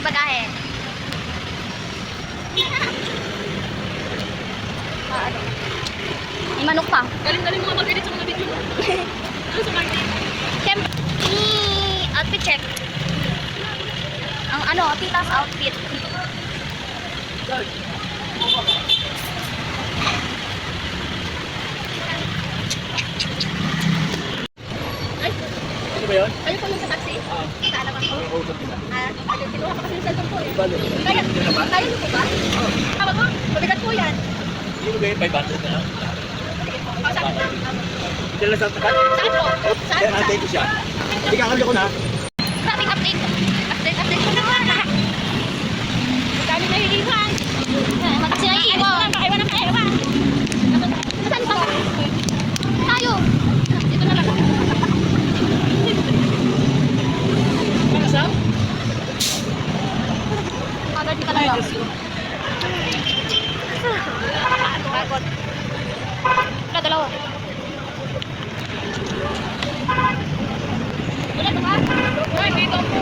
yung bagahe. Ano? May manok pa. Galing-galing mo mag-edit sa mga video mo. Ano sa market? Siyempre, outfit check. Ang ano, tita's outfit. Ay, Ano ba yun? kayo po yung sa taxi? Kaalaman ko. Nakausap kita. Ayun, kinuha ko kasi yung cellphone ko eh. Balo. Kaya, Hindi na ba? kaya niyo po ba? Tawag mo, mabigat po yan. Hindi ba yun? 500 na lang. Oh, saan po? Hindi lang sa takat. Saan po? Saan? Kaya natin ko siya. Hindi kakabili ko na. Traffic update. Update ko naman. Kami nahihirang. Magsinayiwan. Nakaiwan na kaiwan. Saan pa? Tayo. Dito na lang. Pangasaw? Agad ka lang. Pagod. Dalawa. Wala ito ba? Ay, dito po.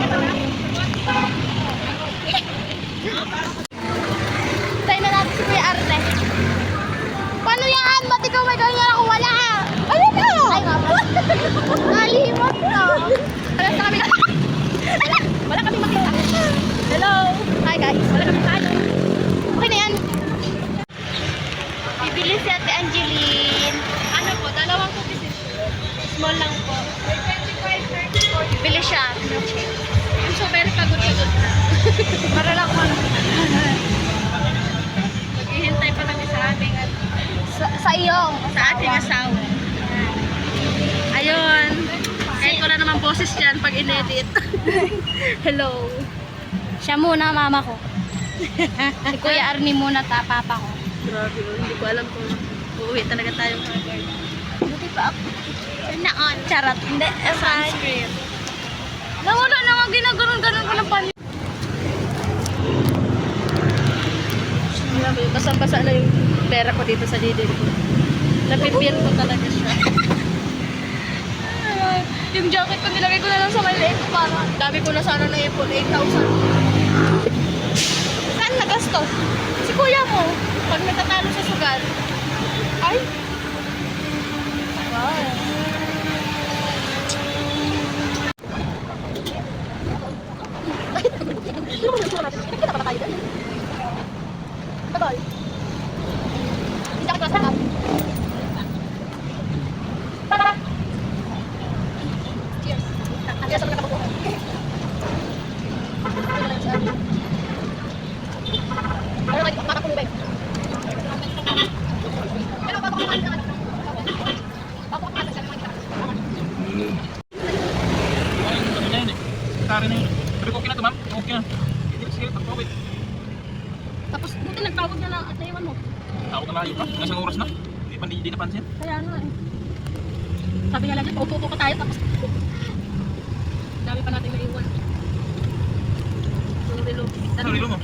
Tayo na natin si Kuya Arte. Paano yan? Ba't ikaw may ganyan ako wala? Ano na? Ay nga ba? Nalimot na. Wala sa kami. Wala kami makita. Hello. Hi guys. Wala kami tayo. Okay na yan. Bibili si Ate Angeline. Ano po? Dalawang cookies. Small lang po. Bibili siya. I'm so very pagod. Para lang ako. Maghihintay pa kami sa aming Sa iyong. sa ating asawa. Ayun. Kahit wala naman boses dyan pag in-edit. Hello. Siya muna, mama ko. Si Kuya Arnie muna, papa ko. Grabe, hindi ko alam kung uuwi talaga tayo kagad. Buti pa ako. Naon. Charot. Hindi. Sunscreen. Nawala na nga ginaganon-ganon ko ng panyo. Grabe, basang-basa na yung pera ko dito sa didin ko. Napipil ko talaga siya. Yung jacket ko nilagay ko na lang sa maliit para. Dami ko na sana na ipon, 8,000. Saan nagastos? Si kuya mo, pag natatalo sa sugal. Ay! Wow. Kita pa tayo doon? Tagal. Hindi ako masarap. Cheers. Ang gasa mo nakabubuhay. Ano kayo, makakulubay? Pero papakuhan ka. Papakuhan ka. Ano na yun eh. Tari na yun. Sabi ko, okay na ito ma'am. Okay na. Sige, pag-COVID. Tapos, buti nagtawag na lang at naiwan mo. Tawag na layo pa. Nasang oras na. Hindi napansin. Kaya ano eh. Sabi nga lang dyan, paupo pa tayo tapos dami pa natin naiwan. Yung relo. Ano rilo mo?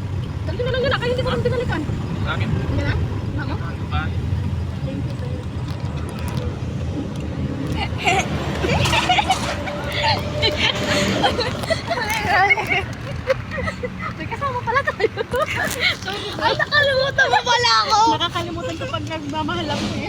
Dami na lang yun, kaya hindi ko lang pinalikan. Sa akin. Hindi na? Mamo? Bye. Thank you sa'yo. May kasama pala tayo. Ay, nakalimutan mo pala ako. Nakakalimutan kapag nagmamahal ako eh.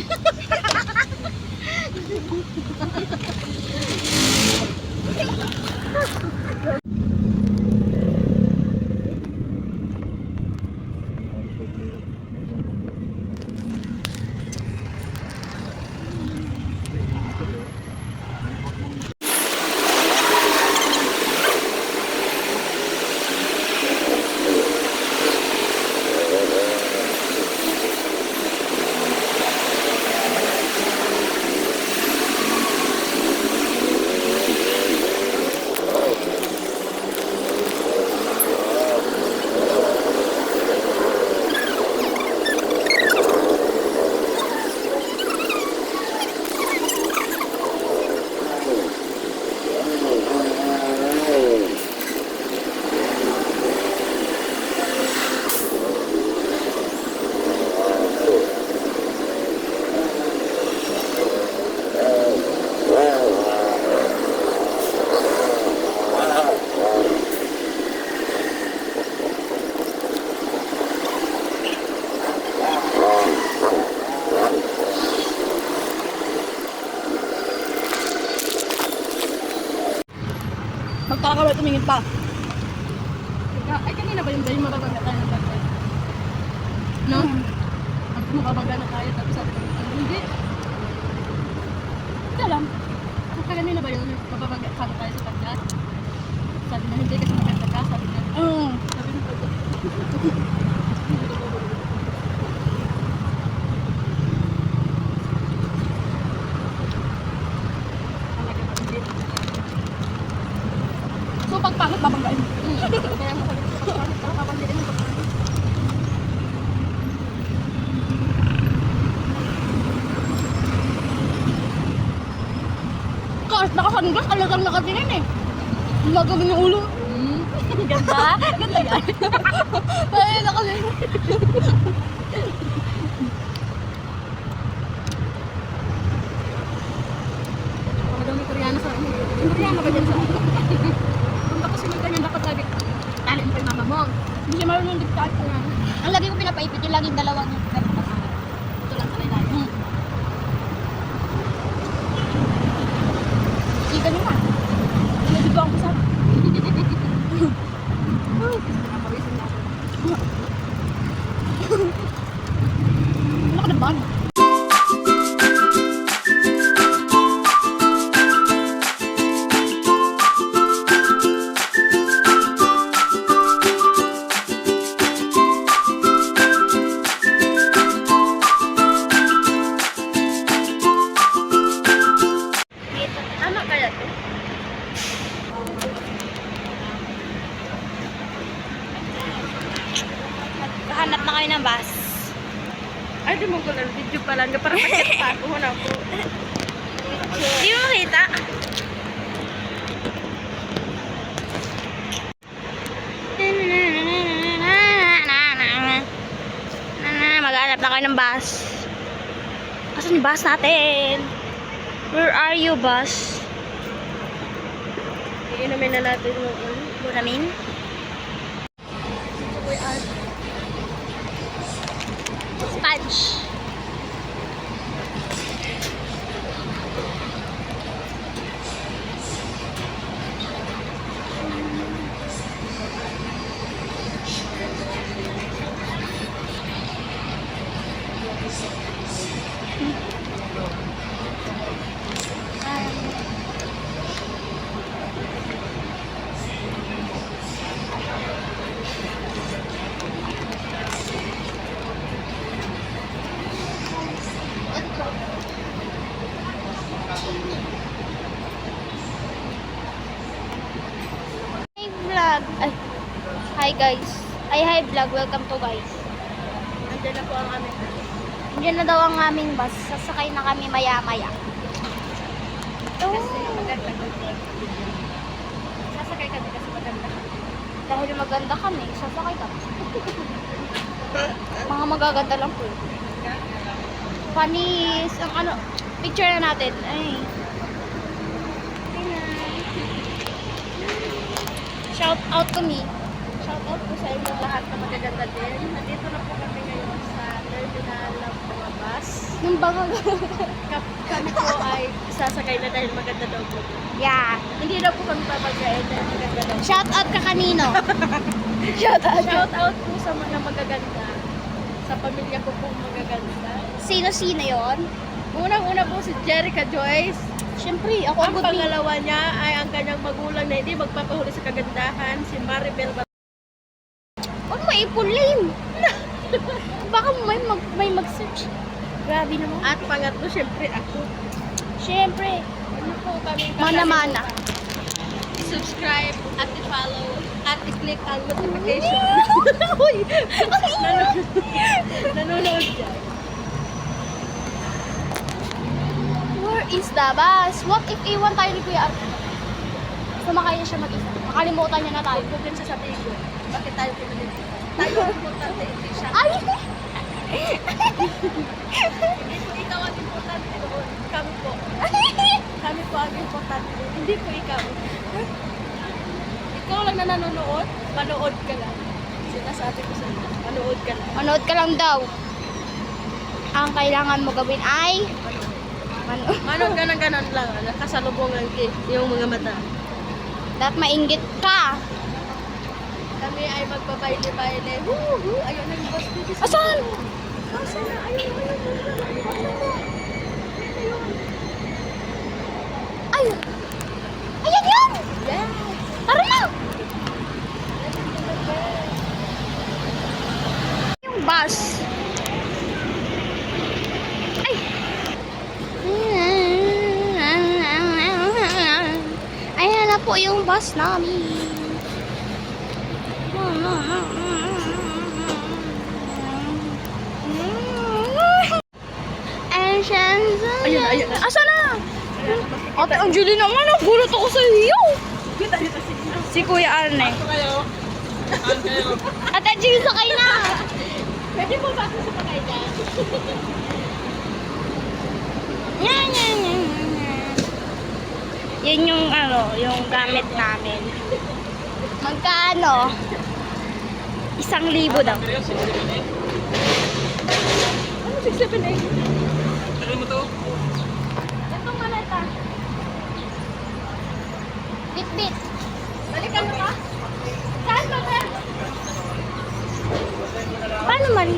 Baka ba tumingin pa? Ay, kanina ba yung dahil mababaga tayo ng bagay? No? At mababaga na tayo, tapos sabi ko, hindi. Hindi alam. Kung kanina ba yun, mababaga tayo sa pagkat? Sabi na hindi kasi maganda ka, sabi na. Sabi na pagkat. So, pag pangit, babanggain. Kaya mo sabi ko, papanggitin mo pagkat. Kahit nakasanggas, alagang nakatingin eh. Gagawin yung ulo. Ganda? Ganda yan. Ay, nakatingin. Talagang may Koreano sa inyo. May Koreano ba dyan sa inyo? Kung tapos yung ganyan, dapat lagi talin pa yung mama mo. Hindi siya marunong diktaat ko nga. Ang lagi ko pinapaipit yung laging dalawang yung Ito lang sa layo. Hindi ganun na. Hindi ko ang kasama. Nakapawisin na ako. Ano ka na ba? Tama kaya to? Hanap na kayo ng bus. Ay, di mo ko lang video pa lang. Para makita ako. Huna ko. Di mo makita? Maghanap na kayo ng bus. Asan yung bus natin? Where are you, bus? Iinumin na natin yung Buramin? Sponge. Hi vlog. Ay. Hi guys. Hi vlog. Welcome to guys. Andiyan na po ang aming Diyan na daw ang aming bus. Sasakay na kami maya-maya. kasi maganda ko. Sasakay kami kasi maganda. Dahil maganda kami, sasakay kami. Mga magaganda lang po. Panis, ang ano, picture na natin. Ay. Shout out to me. Shout out po sa inyong lahat na magaganda din. Nandito na po kami ngayon sa terminal ng mga bus. Yung baka Kami po ay sasakay na dahil maganda daw po. Yeah. Hindi na po kami papagayin dahil maganda daw. Shout out ka kanino? Shout out. Shout out po sa mga magaganda. Sa pamilya ko po magaganda. Sino-sino yon? Unang-una po si Jerica Joyce. Siyempre, ako Ang ang good pangalawa niya ay ang kanyang magulang na hindi magpapahuli sa kagandahan, si Maribel Huwag mo ipulame. Baka may mag-search. Grabe naman. At pangatlo, syempre ako. Siyempre, Ano po kami mana-mana. subscribe at i-follow at i-click ang notification. Uy! Nanonood dyan. Where is the bus? What if iwan tayo ni Kuya Arte? Sumakay niya siya mag-isa. Makalimutan niya na tayo. Huwag din siya sabihin ko. Bakit tayo pinili? Tayo ang importante, hindi siya. Ay! Ikaw ang importante doon. Kami po. Kami po ang importante doon. Hindi po ikaw. Ikaw lang na nanonood, manood ka lang. Sinasabi ko sa iyo, manood ka lang. Manood ka lang daw. Ang kailangan mo gawin ay Manood ka ng ganon lang. Nakasalubong ang yung mga mata. Dapat mainggit ka. Kami ay magbabayle-bayle. Ayun na yung bus dito. Asan? Asan na? Ayun. Ayun. Ayan yun! Yeah. Tara na! Yung bus. Ay! Ayan na po yung bus namin. Ayun na. Asa na? Ate Angeline naman, nagulat ako sa iyo. Kita dito si Ina. Si Kuya Arne. Ito kayo. Saan kayo? Ate Angeline, sakay na. Pwede po ba ako sumakay dyan? Yan, yan, yan. Yun yung yung gamit namin. Magkano? 1,000 daw. Seryoso, 678. Ano 678? Tagal mo to. Itong maleta. Bit-bit. Balikan mo ka? Saan ba ba? Paano man?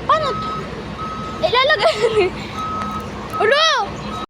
Paano to? Ilalagay.